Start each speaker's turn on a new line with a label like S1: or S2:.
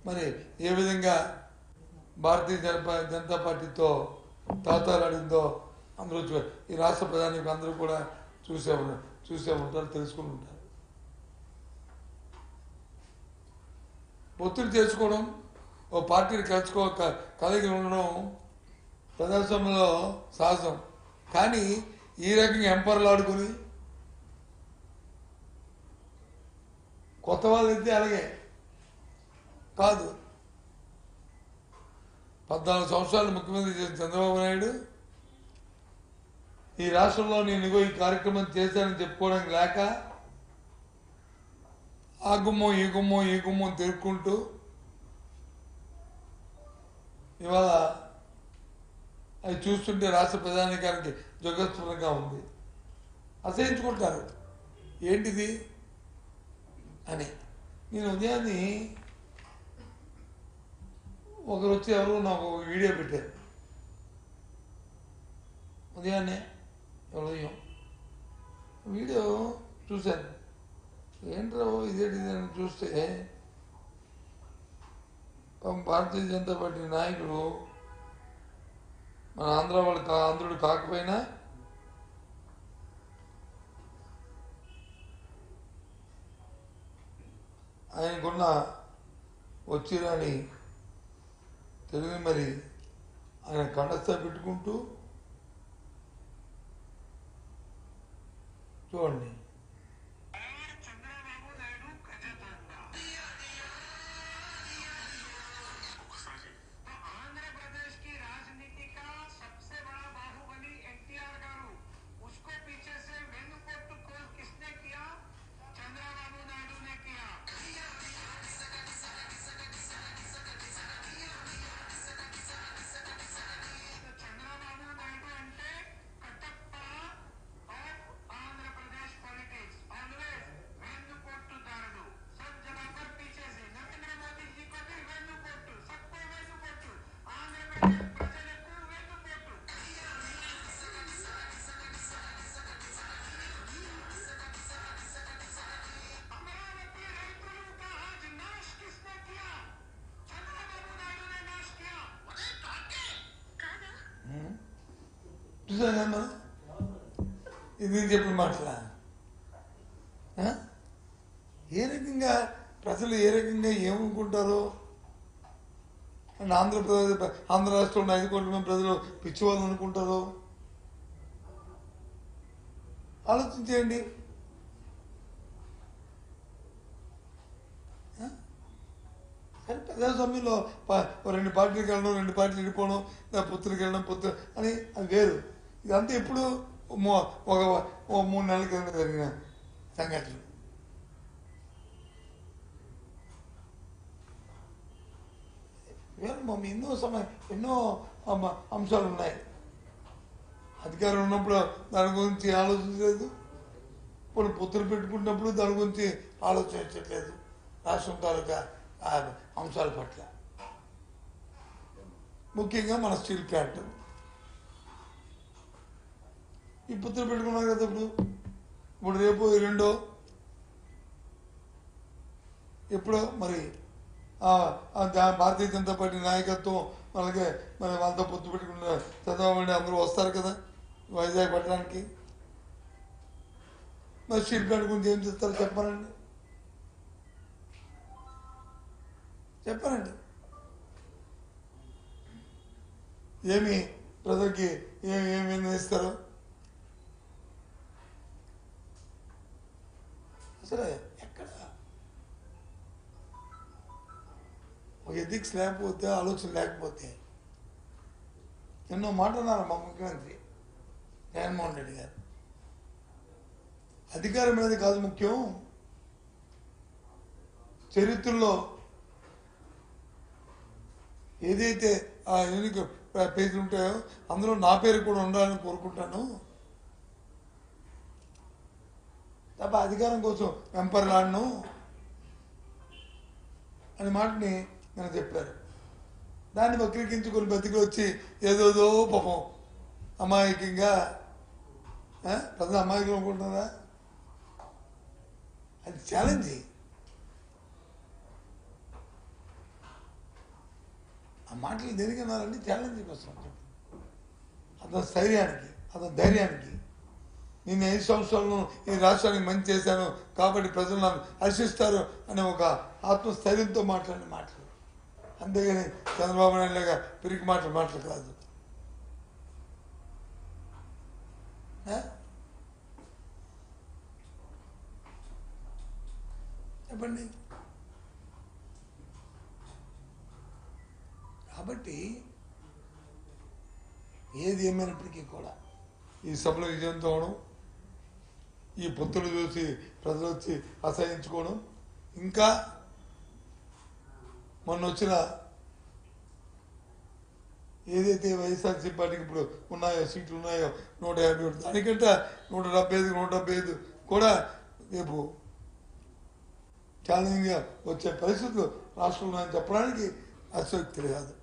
S1: మరి ఏ విధంగా భారతీయ జనతా పార్టీతో తాతాలాడిందో అందరూ ఈ రాష్ట్ర ప్రధానికి అందరూ కూడా చూసే ఉంటారు, తెలుసుకుని ఉంటారు. ఒత్తిడి చేసుకోవడం, ఓ పార్టీని కలిగి ఉండడం ప్రజాస్వామ్యంలో సహజం. కానీ ఈ రకంగా ఎంపర్లు ఆడుకుని కొత్త వాళ్ళు అయితే అలాగే కాదు. 14 సంవత్సరాలు ముఖ్యమంత్రి చేసిన చంద్రబాబు నాయుడు ఈ రాష్ట్రంలో నేను ఈ కార్యక్రమం చేశానని చెప్పుకోవడానికి లేక ఆ గుమ్మం ఈ గుమ్మం తిరుక్కుంటూ ఇవాళ అది చూస్తుంటే రాష్ట్ర ప్రధానికానికి జగత్పరంగా ఉంది. అసహించుకుంటారు ఏంటిది అని. నేను ఉదయాన్ని ఒకరు వచ్చి ఎవరు నాకు వీడియో పెట్టారు. ఉదయాన్నే ఉదయం వీడియో చూశాను. ఏంట్రా ఇదేంటి అని చూస్తే భారతీయ జనతా పార్టీ నాయకుడు మన ఆంధ్రుడు కాకపోయినా ఆయనకున్న వచ్చిరాని తెలుగు మరి ఆయన కండస్థ పెట్టుకుంటూ చూడండి. చూసానమ్మా, ఇది చెప్పిన మాటలా ఏ రకంగా ప్రజలు ఏ రకంగా ఏమనుకుంటారో అండ్ ఆంధ్ర రాష్ట్రంలో 5 కోట్ల మంది ప్రజలు పిచ్చివాళ్ళు అనుకుంటారో ఆలోచించేయండి. కానీ ప్రజాస్వామ్యంలో 2 పార్టీలకు వెళ్ళడం, 2 పార్టీలు వెళ్ళిపోవడం, పుత్రులకు వెళ్ళడం అని అది వేరు. ఇదంతా ఎప్పుడు ఒక 3 నెలల కింద జరిగిన సంఘటనలు. ఎన్నో అంశాలు ఉన్నాయి. అధికారం ఉన్నప్పుడు దాని గురించి ఆలోచించలేదు, ఇప్పుడు పొత్తులు పెట్టుకున్నప్పుడు దాని గురించి ఆలోచించట్లేదు. రాష్ట్రం తాలూకా అంశాల పట్ల ముఖ్యంగా మన స్టీల్ ప్లాంట్ ఈ పొత్తులు పెట్టుకున్నారు కదా. ఇప్పుడు రేపు రెండో ఎప్పుడో మరి భారతీయ జనతా పార్టీ నాయకత్వం అలాగే మరి వాళ్ళతో పొత్తు పెట్టుకున్న చంద్రబాబు అందరూ వస్తారు కదా వైజాగ్ పట్టడానికి. మరి స్టీల్ ప్లాంట్ గురించి ఏం చేస్తారో చెప్పానండి. ఏమి ప్రజలకి ఏమి నిర్ణయిస్తారో అసలు ఎక్కడ ఒక ఎథిక్స్ లేకపోతే, ఆలోచన లేకపోతే ఎన్నో మాట్లాడారు మా ముఖ్యమంత్రి జగన్మోహన్ రెడ్డి గారు. అధికారం అనేది కాదు ముఖ్యం, చరిత్రలో ఏదైతే ఆ యూనిక్ పేజీలు ఉంటాయో అందులో నా పేరు కూడా ఉండాలని కోరుకుంటాను తప్ప అధికారం కోసం వెంపర్లాడను అనే మాటని నేను చెప్పారు. దాన్ని వక్రీకరించుకొని బతికి వచ్చి ఏదోదో పాపం అమాయకంగా ప్రజలు అమాయకులు అనుకుంటున్నారా? అది ఛాలెంజ్. ఆ మాటలు దేనికి అన్నారంటే ఛాలెంజ్ కోసం, అతని స్థైర్యానికి, అతని ధైర్యానికి. నేను 5 సంవత్సరాలను ఈ రాష్ట్రానికి మంచి చేశాను కాబట్టి ప్రజలు నన్ను హర్షిస్తారు అనే ఒక ఆత్మస్థైర్యంతో మాట్లాడిన మాటలు, అంతేగాని చంద్రబాబు నాయుడు లాగా పిరికి మాటలు కాదు. చెప్పండి. కాబట్టి ఏది ఏమైనప్పటికీ కూడా ఈ సభలో విజయంతో అవడం, ఈ పొత్తులు చూసి ప్రజలు వచ్చి అసహించుకోవడం, ఇంకా మొన్న వచ్చిన ఏదైతే వైఎస్ఆర్సీ పార్టీకి ఇప్పుడు ఉన్నాయో సీట్లు ఉన్నాయో 151, దానికంటే 175 కూడా రేపు ఛాలెంజింగ్గా వచ్చే పరిస్థితులు రాష్ట్రంలో ఉన్నాయని చెప్పడానికి అసక్తి కాదు.